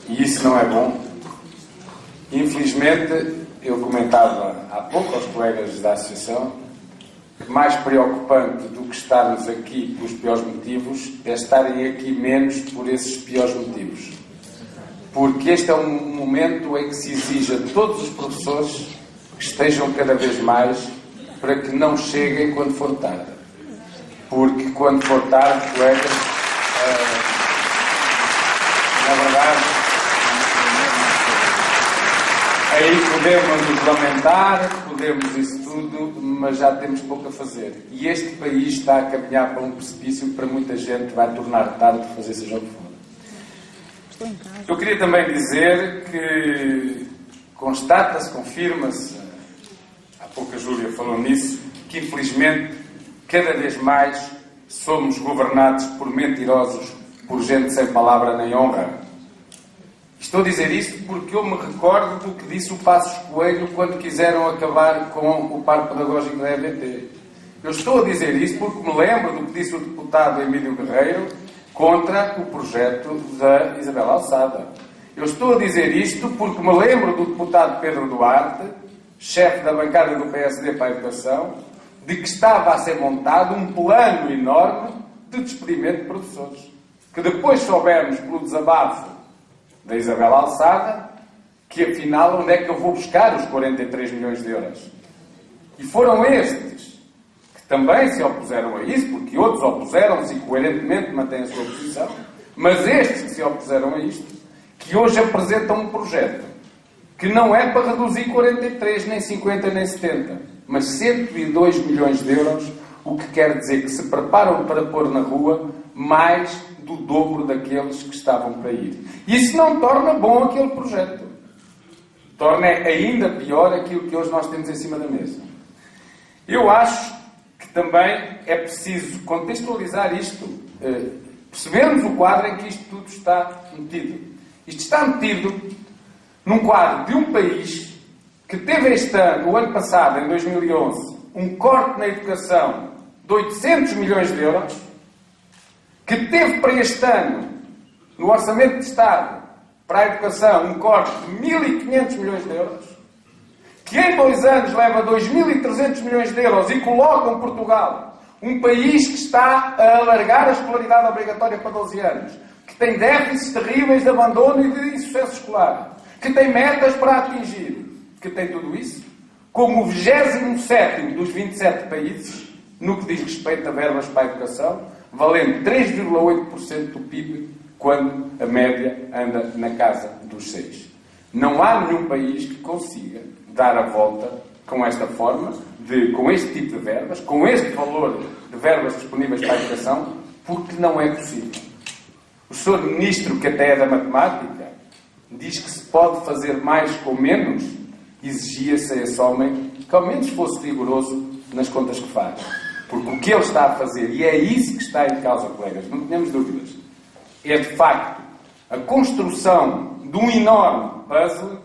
E isso não é bom. Infelizmente, eu comentava há pouco aos colegas da Associação que mais preocupante do que estarmos aqui pelos piores motivos é estarem aqui menos por esses piores motivos. Porque este é um momento em que se exige a todos os professores que estejam cada vez mais para que não cheguem quando for tarde. Porque quando for tarde, colegas, na verdade, aí podemos nos lamentar, podemos isso tudo, mas já temos pouco a fazer. E este país está a caminhar para um precipício que para muita gente vai tornar tarde fazer seja o que for. Eu queria também dizer que constata-se, confirma-se, há pouco a Júlia falou nisso, que infelizmente cada vez mais somos governados por mentirosos, por gente sem palavra nem honra. Estou a dizer isto porque eu me recordo do que disse o Passos Coelho quando quiseram acabar com o parque pedagógico da EVT. Eu estou a dizer isto porque me lembro do que disse o deputado Emílio Guerreiro contra o projeto da Isabel Alçada. Eu estou a dizer isto porque me lembro do deputado Pedro Duarte, chefe da bancada do PSD para a Educação, de que estava a ser montado um plano enorme de despedimento de professores. Que depois soubemos pelo desabafo da Isabel Alçada que afinal onde é que eu vou buscar os 43 milhões de euros? E foram estes que também se opuseram a isso, porque outros opuseram-se e coerentemente mantêm a sua posição, mas estes que se opuseram a isto, que hoje apresentam um projeto que não é para reduzir 43, nem 50, nem 70, mas 102 milhões de euros, o que quer dizer que se preparam para pôr na rua mais do dobro daqueles que estavam para ir. Isso não torna bom aquele projeto. Torna ainda pior aquilo que hoje nós temos em cima da mesa. Eu acho que também é preciso contextualizar isto, percebermos o quadro em que isto tudo está metido. Isto está metido num quadro de um país que teve este ano, o ano passado, em 2011, um corte na educação de 800 milhões de euros, que teve para este ano, no Orçamento de Estado, para a educação, um corte de 1.500 milhões de euros, que em 2 anos leva 2.300 milhões de euros e colocam Portugal, um país que está a alargar a escolaridade obrigatória para 12 anos, que tem déficits terríveis de abandono e de insucesso escolar, que tem metas para atingir, que tem tudo isso, como o 27º dos 27 países, no que diz respeito a verbas para a educação, valendo 3,8% do PIB, quando a média anda na casa dos 6%. Não há nenhum país que consiga dar a volta com esta forma, com este tipo de verbas, com este valor de verbas disponíveis para a educação, porque não é possível. O Sr. Ministro, que até é da matemática, diz que se pode fazer mais com menos. Exigia-se a esse homem que ao menos fosse rigoroso nas contas que faz. Porque o que ele está a fazer, e é isso que está em causa, colegas, não tenhamos dúvidas, é de facto a construção de um enorme puzzle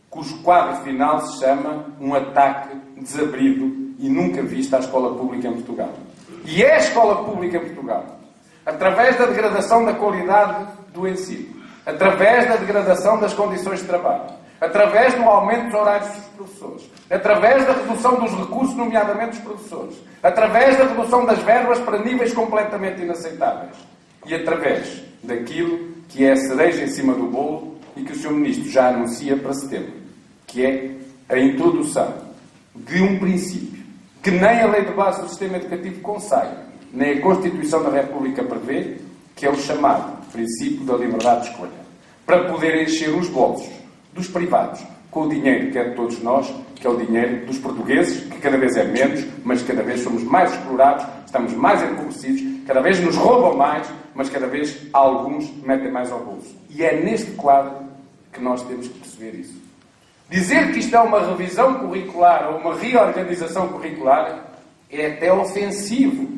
cujo quadro final se chama um ataque desabrido e nunca visto à escola pública em Portugal. E é a escola pública em Portugal, através da degradação da qualidade do ensino, através da degradação das condições de trabalho, através do aumento dos horários dos professores, através da redução dos recursos, nomeadamente dos professores, através da redução das verbas para níveis completamente inaceitáveis e através daquilo que é a cereja em cima do bolo e que o Sr. Ministro já anuncia para setembro, que é a introdução de um princípio que nem a Lei de Base do Sistema Educativo consagra, nem a Constituição da República prevê, que é o chamado princípio da liberdade de escolha, para poder encher os bolsos dos privados com o dinheiro que é de todos nós, que é o dinheiro dos portugueses, que cada vez é menos, mas cada vez somos mais explorados, estamos mais empobrecidos, cada vez nos roubam mais, mas cada vez alguns metem mais ao bolso. E é neste quadro que nós temos que perceber isso. Dizer que isto é uma revisão curricular ou uma reorganização curricular é até ofensivo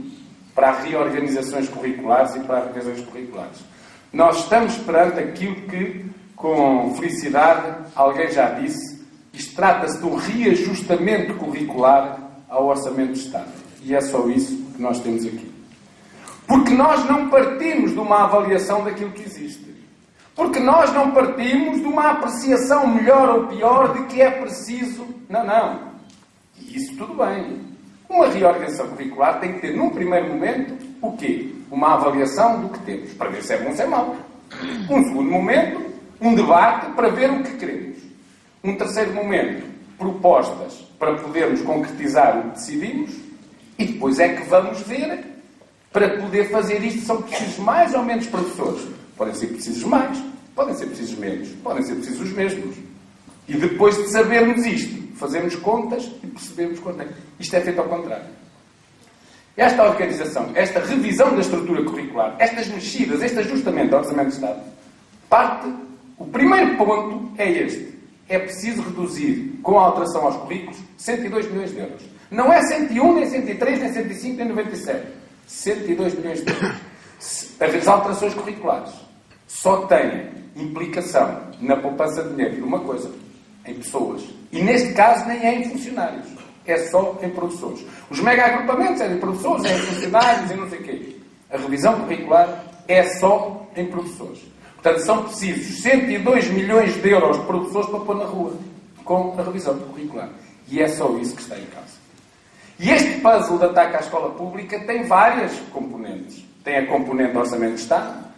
para as reorganizações curriculares e para as revisões curriculares. Nós estamos perante aquilo que, com felicidade, alguém já disse, isto trata-se de um reajustamento curricular ao Orçamento de Estado. E é só isso que nós temos aqui. Porque nós não partimos de uma avaliação daquilo que existe. Porque nós não partimos de uma apreciação melhor ou pior de que é preciso... Não. E isso tudo bem. Uma reorganização curricular tem que ter, num primeiro momento, o quê? Uma avaliação do que temos, para ver se é bom ou se é mau. Um segundo momento, um debate para ver o que queremos. Um terceiro momento, propostas para podermos concretizar o que decidimos. E depois é que vamos ver, para poder fazer isto, são precisos mais ou menos professores. Podem ser precisos mais, podem ser precisos menos, podem ser precisos os mesmos. E depois de sabermos isto, fazemos contas e percebemos quanto é. Isto é feito ao contrário. Esta organização, esta revisão da estrutura curricular, estas mexidas, este ajustamento ao Orçamento de Estado, o primeiro ponto é este. É preciso reduzir, com a alteração aos currículos, 102 milhões de euros. Não é 101, nem 103, nem 105, nem 97. 102 milhões de euros. As alterações curriculares só têm implicação na poupança de dinheiro de uma coisa, em pessoas. E neste caso nem é em funcionários. É só em professores. Os mega-agrupamentos é em professores, é em funcionários e não sei o quê. A revisão curricular é só em professores. Portanto, são precisos 102 milhões de euros de professores para pôr na rua, com a revisão curricular. E é só isso que está em causa. E este puzzle de ataque à escola pública tem várias componentes. Tem a componente do Orçamento de Estado,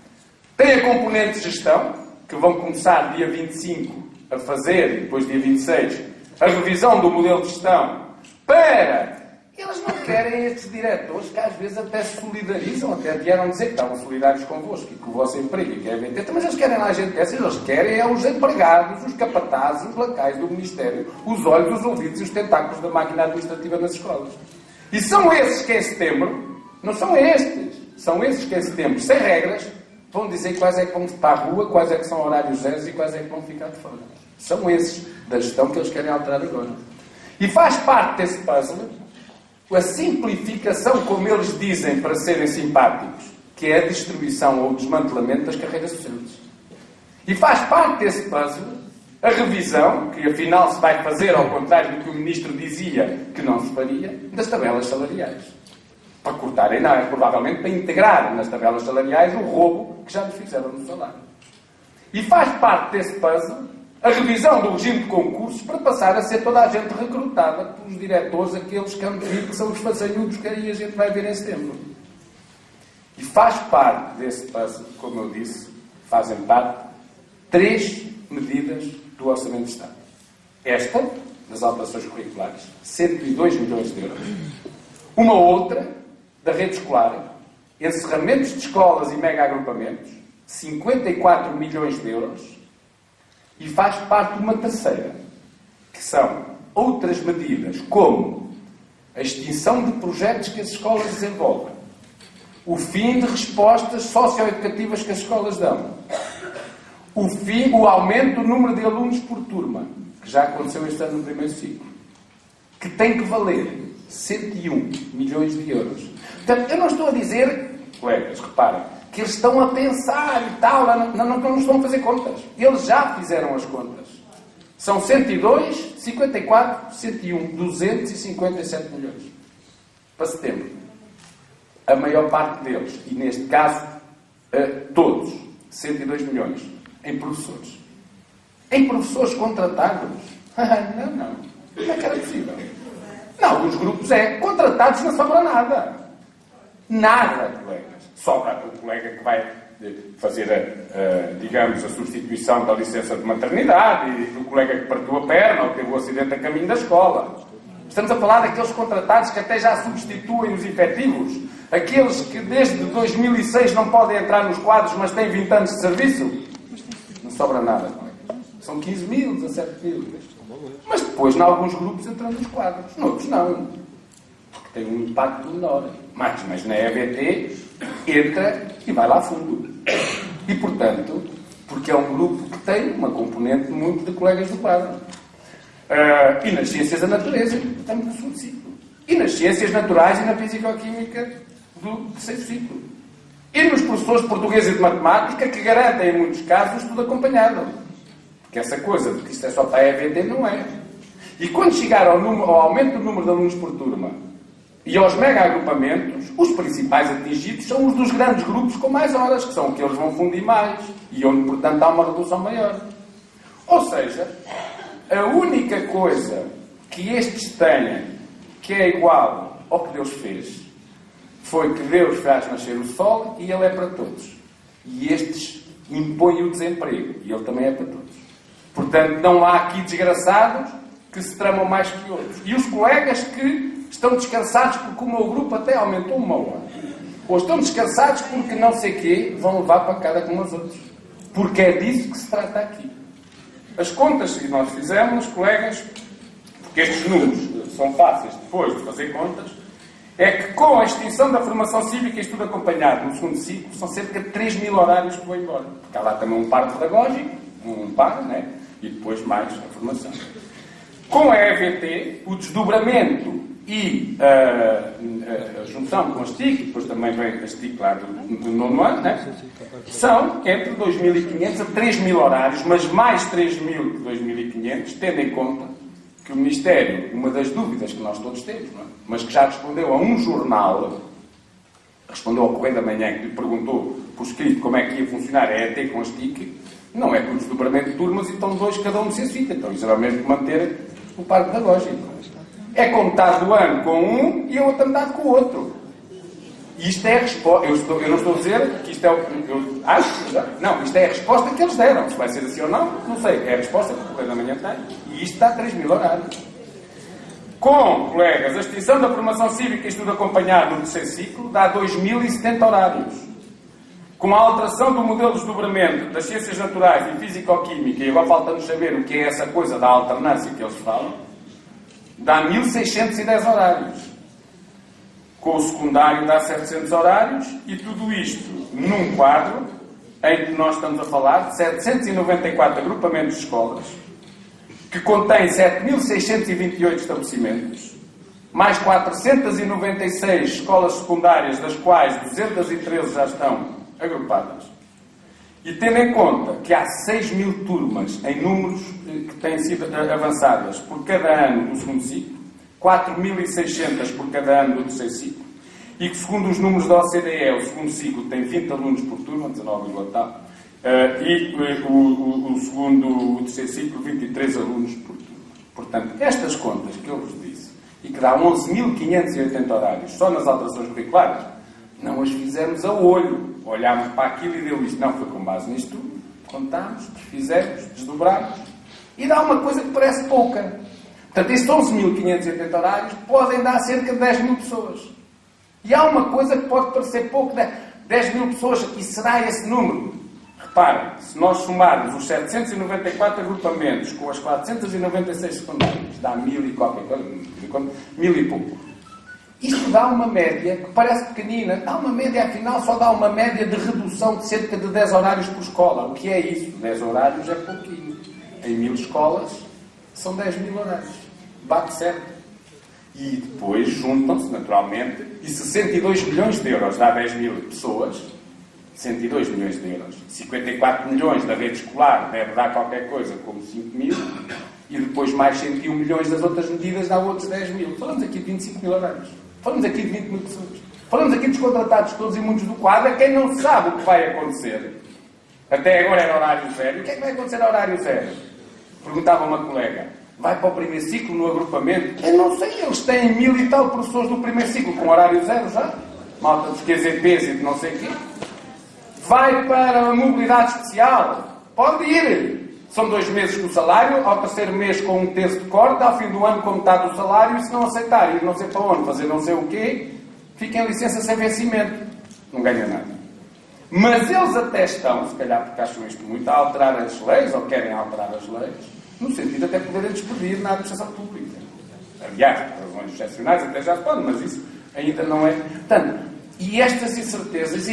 tem a componente de gestão, que vão começar dia 25 a fazer, e depois dia 26, a revisão do modelo de gestão para... Eles não querem estes diretores que às vezes até se solidarizam, até vieram dizer que estavam solidários convosco e com o vosso emprego e que é BT, mas eles querem lá a gente dessas, eles querem é os empregados, os capatazes, os lacais do Ministério, os olhos, os ouvidos e os tentáculos da máquina administrativa nas escolas. E são esses que em setembro, não são estes, são esses que em setembro, sem regras, vão dizer quais é que vão para a rua, quais é que são horários zeros e quais é que vão ficar de fora. São esses da gestão que eles querem alterar agora. E faz parte desse puzzle a simplificação, como eles dizem, para serem simpáticos, que é a distribuição ou o desmantelamento das carreiras docentes. E faz parte desse puzzle a revisão, que afinal se vai fazer ao contrário do que o Ministro dizia que não se faria, das tabelas salariais. Para cortarem, não, é provavelmente para integrar nas tabelas salariais o roubo que já lhes fizeram no salário. E faz parte desse puzzle a revisão do regime de concursos para passar a ser toda a gente recrutada pelos diretores, aqueles que são os façanhudos que aí a gente vai ver em setembro. E faz parte desse puzzle, como eu disse, fazem parte 3 medidas do Orçamento de Estado. Esta, das alterações curriculares, 102 milhões de euros. Uma outra, da rede escolar, encerramentos de escolas e mega-agrupamentos, 54 milhões de euros. E faz parte de uma terceira, que são outras medidas, como a extinção de projetos que as escolas desenvolvem, o fim de respostas socioeducativas que as escolas dão, o aumento do número de alunos por turma, que já aconteceu este ano no primeiro ciclo, que tem que valer 101 milhões de euros. Portanto, eu não estou a dizer, colegas, reparem, que eles estão a pensar e tal, não estão a fazer contas. Eles já fizeram as contas. São 102, 54, 101, 257 milhões. Para setembro. A maior parte deles, e neste caso, todos, 102 milhões, em professores. Em professores contratados? Não. Como é que era possível? Não, alguns grupos contratados não sobra nada. Nada, colegas. Sobra o colega que vai fazer, digamos, a substituição da licença de maternidade e do colega que partiu a perna ou teve um acidente a caminho da escola. Estamos a falar daqueles contratados que até já substituem os efetivos. Aqueles que desde 2006 não podem entrar nos quadros, mas têm 20 anos de serviço. Não sobra nada, colegas. São 15 mil, 17 mil. Mas depois, em alguns grupos, entram nos quadros. Noutros não. Porque tem um impacto menor. Mas na EBT entra e vai lá a fundo. E, portanto, porque é um grupo que tem uma componente muito de colegas do quadro. E nas ciências da natureza, estamos no segundo ciclo. E nas ciências naturais e na fisicoquímica do terceiro ciclo. E nos professores de português e de matemática, que garantem, em muitos casos, tudo acompanhado. Porque essa coisa de que isto é só para a EBT não é. E quando chegar ao aumento do número de alunos por turma, E aos mega-agrupamentos, os principais atingidos são os dos grandes grupos com mais horas, que são aqueles que vão fundir mais, e onde, portanto, há uma redução maior. Ou seja, a única coisa que estes têm que é igual ao que Deus fez foi que Deus faz nascer o sol e Ele é para todos. E estes impõem o desemprego, e Ele também é para todos. Portanto, não há aqui desgraçados que se tramam mais que outros. E os colegas que estão descansados porque o meu grupo até aumentou 1 hora. Ou estão descansados porque não sei quê, vão levar para cada como os outros. Porque é disso que se trata aqui. As contas que nós fizemos, colegas, porque estes números são fáceis depois de fazer contas, é que com a extinção da formação cívica e estudo acompanhado no segundo ciclo, são cerca de 3 mil horários que vão embora. Porque há lá também um par pedagógico, um par, né? E depois mais a formação. Com a EVT, o desdobramento e a junção com as TIC, depois também vem as TIC lá do nono ano, né? São entre 2.500 a 3.000 horários, mas mais 3.000 que 2.500, tendo em conta que o Ministério, uma das dúvidas que nós todos temos, não é? Mas que já respondeu a um jornal, respondeu ao Correio da Manhã, que lhe perguntou por escrito como é que ia funcionar a ET com as TIC, não é por desdobramento de turmas e estão 2 cada um no seu sítio. Então isso era mesmo manter o par pedagógico. É como metade do ano com um e a outra metade com o outro. E isto é a resposta. Eu não estou a dizer que isto é o que eu acho. Não, isto é a resposta que eles deram. Se vai ser assim ou não, não sei. É a resposta que o Correio da Manhã tem. E isto dá 3.000 horários. Com, colegas, a extinção da formação cívica e estudo acompanhado no terceiro ciclo, dá 2.070 horários. Com a alteração do modelo de desdobramento das ciências naturais e físico-química, e agora falta-nos saber o que é essa coisa da alternância que eles falam, dá 1.610 horários. Com o secundário dá 700 horários, e tudo isto num quadro em que nós estamos a falar de 794 agrupamentos de escolas, que contém 7.628 estabelecimentos, mais 496 escolas secundárias, das quais 213 já estão agrupadas. E tendo em conta que há 6.000 turmas em números que têm sido avançadas por cada ano do segundo ciclo, 4.600 por cada ano do terceiro ciclo, e que, segundo os números da OCDE, o segundo ciclo tem 20 alunos por turma, 19 e tal, e o terceiro ciclo, 23 alunos por turma. Portanto, estas contas que eu vos disse, e que dá 11.580 horários só nas alterações curriculares, não as fizemos a olho. Olhámos para aquilo e deu isto. Não, foi com base nisto tudo. Contámos, fizemos, desdobrámos, e dá uma coisa que parece pouca. Portanto, estes 11.580 horários podem dar cerca de 10.000 pessoas. E há uma coisa que pode parecer pouco, 10.000 pessoas, e será esse número? Reparem, se nós somarmos os 794 agrupamentos com as 496 secundárias, dá 1.000 e qualquer coisa, 1.000 e pouco. Isto dá uma média, que parece pequenina, dá uma média, afinal, só dá uma média de redução de cerca de 10 horários por escola. O que é isso? 10 horários é pouquinho. Em 1.000 escolas, são 10.000 horários. Bate certo. E depois juntam-se, naturalmente, e 62 milhões de euros dá 10.000 pessoas, 102 milhões de euros. 54 milhões da rede escolar deve dar qualquer coisa como 5.000, e depois mais 101 milhões das outras medidas dá outros 10.000. Falamos aqui de 25.000 horários. Falamos aqui de 20.000 pessoas. Falamos aqui dos contratados todos e muitos do quadro, a quem não sabe o que vai acontecer. Até agora era horário zero. E o que é que vai acontecer a horário zero? Perguntava uma colega. Vai para o primeiro ciclo no agrupamento? Eu não sei, eles têm 1.000 e tal professores no primeiro ciclo com horário zero já. Malta dos QZPs e de não sei o quê. Vai para a mobilidade especial? Pode ir. São 2 meses com o salário, ao terceiro mês com 1/3 de corte, ao fim do ano com metade do salário, e se não aceitar ir não sei para onde, fazer não sei o quê, fica em licença sem vencimento. Não ganha nada. Mas eles até estão, se calhar porque acham isto muito, a alterar as leis, ou querem alterar as leis, no sentido de até poderem despedir na administração pública. Aliás, por razões excepcionais até já se pode, mas isso ainda não é. Portanto, e estas incertezas,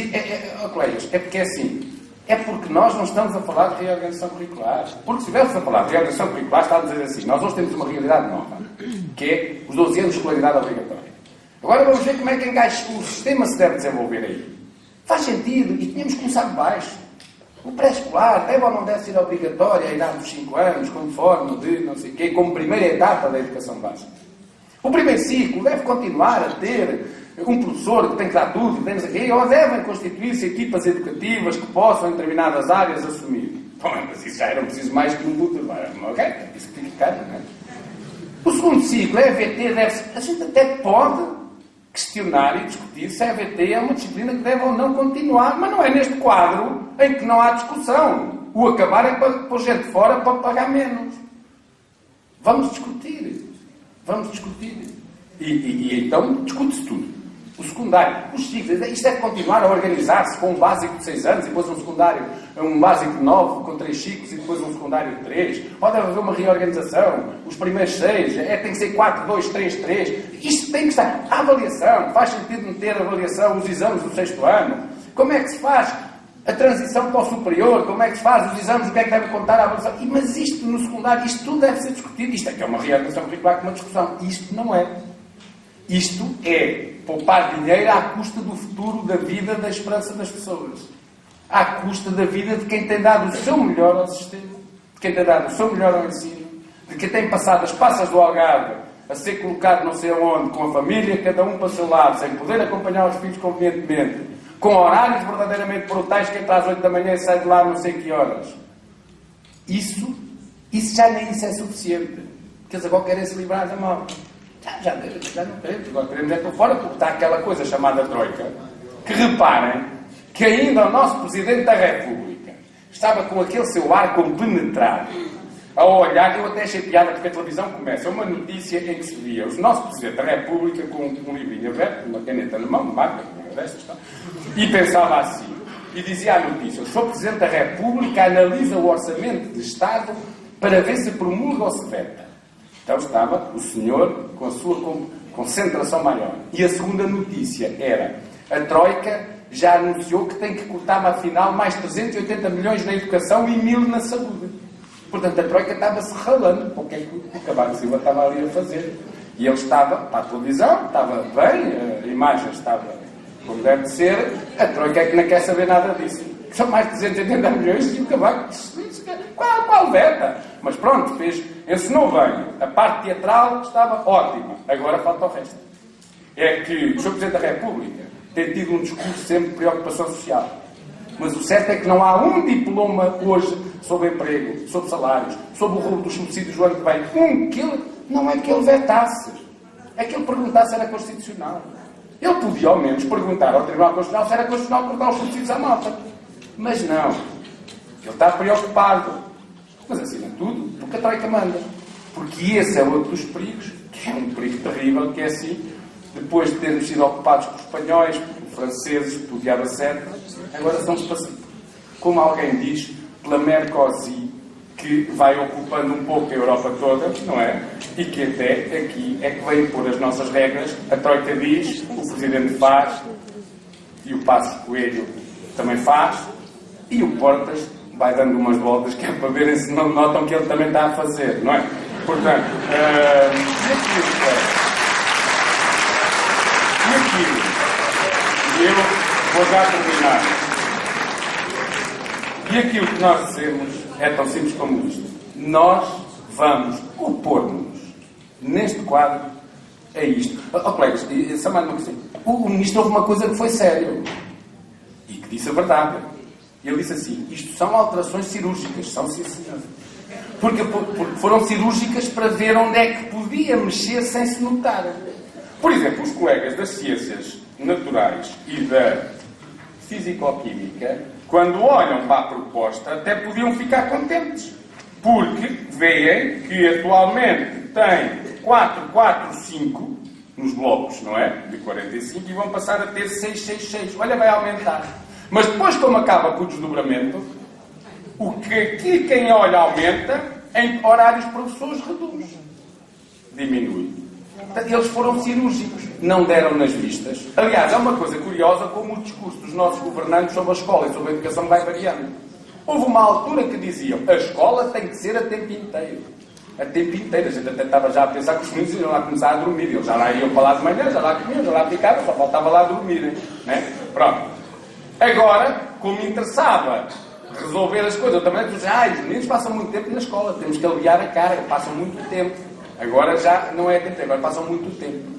colegas, é porque é assim. É porque nós não estamos a falar de reorganização curricular. Porque se estivéssemos a falar de reorganização curricular, está a dizer assim, nós hoje temos uma realidade nova, que é os 12 anos de escolaridade obrigatória. Agora vamos ver como é que o sistema se deve desenvolver aí. Faz sentido, e tínhamos que começar de baixo. O pré-escolar deve ou não deve ser obrigatório a idade dos 5 anos, como forma de não sei o quê, como primeira etapa da educação básica. O primeiro ciclo deve continuar a ter um professor que tem que dar tudo, tem aqui, ou devem constituir-se equipas educativas que possam, em determinadas áreas, assumir. Bom, mas isso já era preciso mais que um puto. Ok, isso fica, não é? O segundo ciclo, a EVT, a gente até pode questionar e discutir se a EVT é uma disciplina que deve ou não continuar, mas não é neste quadro em que não há discussão. O acabar é para pôr gente fora para pagar menos. Vamos discutir. Vamos discutir. E então discute-se tudo. O secundário, os ciclos, isto deve continuar a organizar-se com um básico de 6 anos e depois um secundário, um básico de 9 com 3 ciclos e depois um secundário de 3. Ou deve haver uma reorganização. Os primeiros 6, tem que ser 4, 2, 3, 3. Isto tem que estar. A avaliação. Faz sentido meter a avaliação, os exames do 6º ano. Como é que se faz a transição para o superior? Como é que se faz os exames? O que é que deve contar a avaliação? Mas isto no secundário, isto tudo deve ser discutido. Isto é que é uma reorganização curricular com uma discussão. Isto não é. Isto é poupar dinheiro à custa do futuro, da vida, da esperança das pessoas. À custa da vida de quem tem dado o seu melhor ao sistema, de quem tem dado o seu melhor ao ensino, de quem tem passado as passas do Algarve a ser colocado não sei aonde, com a família, cada um para o seu lado, sem poder acompanhar os filhos convenientemente, com horários verdadeiramente brutais, que entra às 8 da manhã e sai de lá não sei que horas. Isso já nem isso é suficiente. Porque eles agora querem se livrar da mão. Já não queremos. Agora queremos é por fora, porque está aquela coisa chamada Troika, que reparem que ainda o nosso Presidente da República estava com aquele seu ar compenetrado a olhar. Eu até achei piada, porque a televisão começa uma notícia em que se via o nosso Presidente da República com um livrinho aberto, uma caneta na mão, uma marca, destas, e pensava assim, e dizia a notícia: o Sr. Presidente da República analisa o orçamento de Estado para ver se promulga ou se veta. Então estava o senhor com a sua concentração maior. E a segunda notícia era: a Troika já anunciou que tem que cortar, afinal, mais 380 milhões na educação e 1000 na saúde. Portanto, a Troika estava-se ralando para o que é que o Cavaco Silva estava ali a fazer. E ele estava para a televisão, estava bem, a imagem estava como deve de ser. A Troika é que não quer saber nada disso. São mais de 280 milhões e o Cavaco disse: qual veta? Mas pronto, ensinou bem. A parte teatral estava ótima. Agora falta o resto. É que o Sr. Presidente da República tem tido um discurso sempre de preocupação social. Mas o certo é que não há um diploma hoje sobre emprego, sobre salários, sobre o roubo dos subsídios do ano que vem. Não é que ele vetasse. É que ele perguntasse se era constitucional. Ele podia, ao menos, perguntar ao Tribunal Constitucional se era constitucional cortar os subsídios à malta. Mas não. Ele está preocupado. Mas acima de tudo, porque a Troika manda. Porque esse é outro dos perigos, que é um perigo terrível, que é assim, depois de termos sido ocupados por espanhóis, por franceses, por diabo certo, agora somos passivos. Como alguém diz, pela Mercosi, que vai ocupando um pouco a Europa toda, não é? E que até aqui é que vem pôr as nossas regras. A Troika diz, o Presidente faz, e o Passos Coelho também faz, e o Portas vai dando umas voltas, que é para verem se não notam que ele também está a fazer, não é? Portanto, e eu vou já terminar. E aquilo que nós dizemos é tão simples como isto: nós vamos opor-nos neste quadro a isto. Colegas, só mais uma coisa. O Ministro houve uma coisa que foi sério e que disse a verdade. Ele disse assim: isto são alterações cirúrgicas. São, sim, senhor. Porque foram cirúrgicas para ver onde é que podia mexer sem se notar. Por exemplo, os colegas das ciências naturais e da fisicoquímica, quando olham para a proposta, até podiam ficar contentes. Porque veem que atualmente tem 4, 4, 5 nos blocos, não é? De 45, e vão passar a ter 6, 6, 6. Olha, vai aumentar. Mas depois, como acaba com o desdobramento, o que aqui quem olha aumenta, em horários professores reduz. Diminui. Eles foram cirúrgicos. Não deram nas vistas. Aliás, é uma coisa curiosa como o discurso dos nossos governantes sobre a escola e sobre a educação vai variando. Houve uma altura que diziam: a escola tem que ser a tempo inteiro. A tempo inteiro. A gente até estava já a pensar que os meninos iam lá começar a dormir. Eles já lá iam para lá de manhã, já lá comiam, já lá ficavam, só faltava lá dormirem. Né? Pronto. Agora, como interessava resolver as coisas, eu também dizia: os meninos passam muito tempo na escola, temos que aliviar a carga, passam muito tempo. Agora já não é tempo, agora passam muito tempo.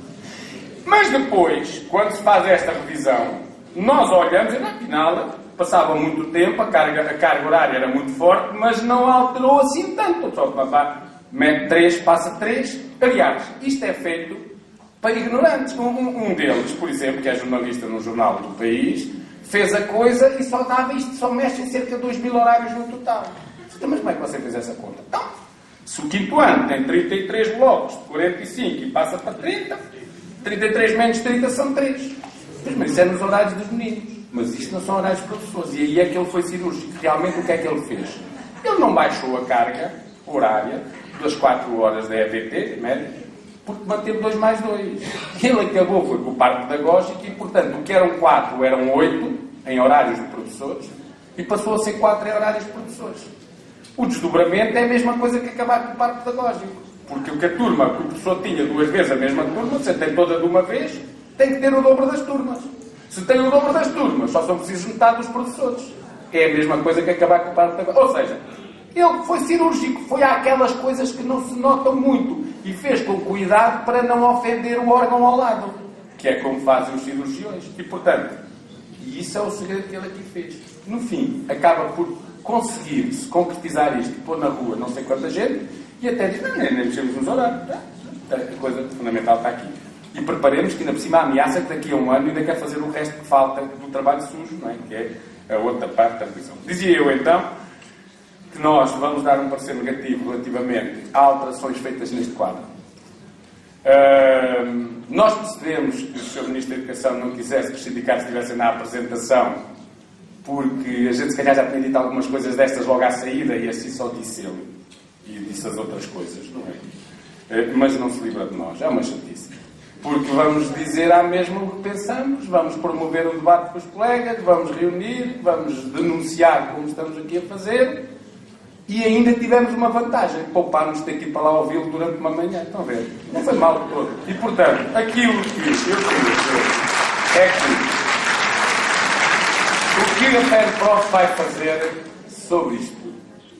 Mas depois, quando se faz esta revisão, nós olhamos e, afinal, passava muito tempo, a carga horária era muito forte, mas não alterou assim tanto. Só que mete 3, passa 3. Aliás, isto é feito para ignorantes. Um deles, por exemplo, que é jornalista no jornal do País, fez a coisa e só dava isto, só mexe em cerca de 2.000 horários no total. Mas como é que você fez essa conta? Então, se o quinto ano tem 33 blocos de 45 e passa para 30, 33 menos 30 são 3. Mas isso é nos horários dos meninos. Mas isto não são horários dos professores. E aí é que ele foi cirúrgico. Realmente, o que é que ele fez? Ele não baixou a carga horária das 4 horas da EVT, média, porque manteve 2 mais 2. Ele acabou, foi com o par pedagógico e, portanto, o que eram 4 eram 8 em horários de professores e passou a ser 4 em horários de professores. O desdobramento é a mesma coisa que acabar com o par pedagógico. Porque o que a turma, que o professor tinha 2 vezes a mesma turma, você tem toda de uma vez, tem que ter o dobro das turmas. Se tem o dobro das turmas, só são precisos metade dos professores. É a mesma coisa que acabar com o par pedagógico. Ou seja, ele foi cirúrgico, foi àquelas coisas que não se notam muito e fez com cuidado para não ofender o órgão ao lado, que é como fazem os cirurgiões. E, portanto, isso é o segredo que ele aqui fez. No fim, acaba por conseguir se concretizar isto, pôr na rua não sei quanta gente, e até diz, não, nem mexemos nos horários. A coisa fundamental está aqui. E preparemos que, ainda por cima, a ameaça que daqui a um ano ainda quer fazer o resto que falta do trabalho sujo, não é? Que é a outra parte da prisão. Dizia eu, então, que nós vamos dar um parecer negativo relativamente a alterações feitas neste quadro. Nós percebemos que o Sr. Ministro da Educação não quisesse que os sindicatos estivessem na apresentação, porque a gente se calhar já tinha dito algumas coisas destas logo à saída e assim só disse ele. E disse as outras coisas, não é? Mas não se livra de nós, é uma chatice. Porque vamos dizer à mesma o que pensamos, vamos promover o debate com os colegas, vamos reunir, vamos denunciar como estamos aqui a fazer e ainda tivemos uma vantagem, poupar-nos ter que ir para lá ouvi-lo durante uma manhã. Estão a ver? Não foi mal de todo. E, portanto, aquilo que eu sei é que o que a FEDPROF vai fazer sobre isto?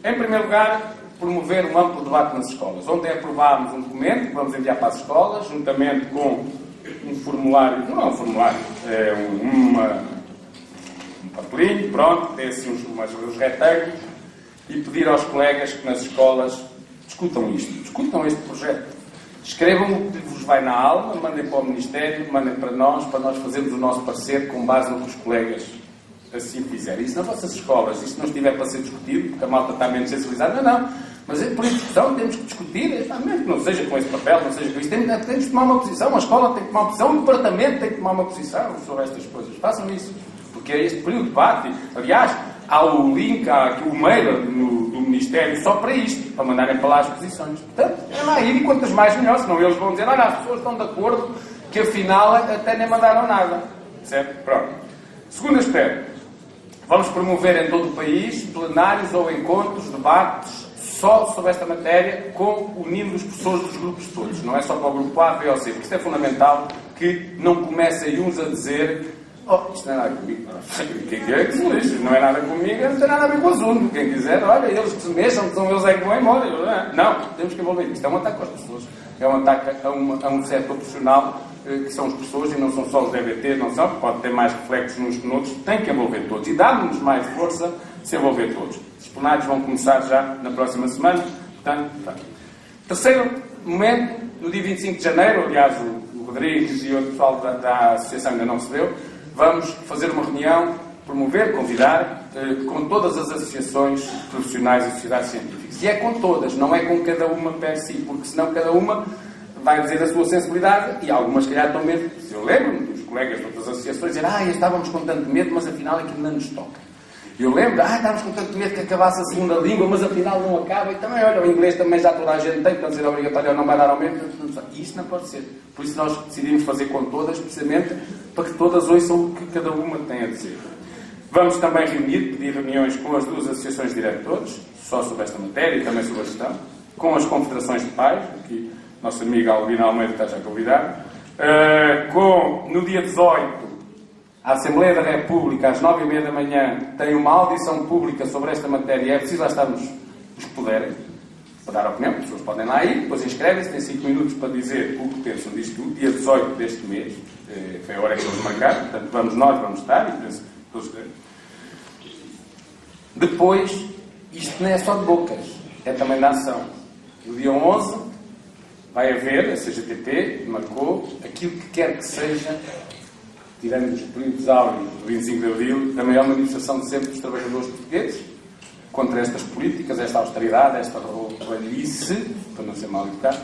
Em primeiro lugar, promover um amplo debate nas escolas. Ontem aprovámos um documento que vamos enviar para as escolas, juntamente com um formulário, não é um formulário, é um papelinho, pronto, tem assim uns retângulos, e pedir aos colegas que nas escolas discutam isto, discutam este projeto. Escrevam o que vos vai na alma, mandem para o Ministério, mandem para nós fazermos o nosso parecer com base no que os colegas assim fizerem. E se nas vossas escolas isto não estiver para ser discutido, porque a malta está menos sensibilizada, não. Mas por discussão temos que discutir, mesmo que não seja com esse papel, não seja com isto, temos que tomar uma posição, a escola tem que tomar uma posição, o departamento tem que tomar uma posição sobre estas coisas. Façam isso, porque é este período de debate. Aliás, há o link, há aqui o mail do Ministério só para isto, para mandarem para lá as posições. Portanto, é lá ir e quantas mais melhor, senão eles vão dizer, olha, as pessoas estão de acordo que afinal até nem mandaram nada. Certo? Pronto. Segundo aspecto, vamos promover em todo o país plenários ou encontros, debates, só sobre esta matéria, unindo os professores dos grupos todos. Não é só para o grupo A, B ou C, porque isto é fundamental que não comecem uns a dizer isto não é nada comigo. Quem quer que se mexa, não é nada comigo, não tem nada a ver com o assunto. Quem quiser, olha, eles que se mexam, que são eles é que vão embora. Não, temos que envolver. Isto é um ataque às pessoas. É um ataque a um setor profissional que são as pessoas e não são só os DBT, não são, pode ter mais reflexos uns que noutros, tem que envolver todos. E dá-nos mais força se envolver todos. Os plenários vão começar já na próxima semana. Portanto, terceiro momento, no dia 25 de janeiro, aliás, o Rodrigues e o pessoal da associação ainda não recebeu, vamos fazer uma reunião, promover, convidar, com todas as associações profissionais e sociedades científicas. E é com todas, não é com cada uma per si, porque senão cada uma vai dizer a sua sensibilidade e algumas, se calhar, estão mesmo. Eu lembro-me dos colegas de outras associações dizer estávamos com tanto medo, mas afinal aquilo não nos toca. Eu lembro, estávamos com tanto medo que acabasse a segunda língua, mas afinal não acaba. E também, olha, o inglês também já toda a gente tem, portanto, ser obrigatório ou não vai dar aumento. E isto não pode ser. Por isso nós decidimos fazer com todas, precisamente para que todas ouçam o que cada uma tem a dizer. Vamos também pedir reuniões com as duas associações de diretores, só sobre esta matéria e também sobre a gestão, com as confederações de pais, aqui nossa amiga Albina Almeida está já convidada, no dia 18, a Assembleia da República, às 9h30 da manhã, tem uma audição pública sobre esta matéria e é preciso lá estarmos os que puderem. para dar opinião, as pessoas podem lá ir, depois inscrevem-se, têm 5 minutos para dizer o que pensam disto tudo, dia 18 deste mês, foi a hora que eles marcaram, portanto vamos estar, e penso que todos querem. Depois, isto não é só de bocas, é também da ação. No dia 11 vai haver, a CGTP marcou, aquilo que quer que seja, tirando os períodos áureos do 25 de Abril, a maior manifestação de sempre dos trabalhadores portugueses, contra estas políticas, esta austeridade, esta roubalhice, para não ser mal educado,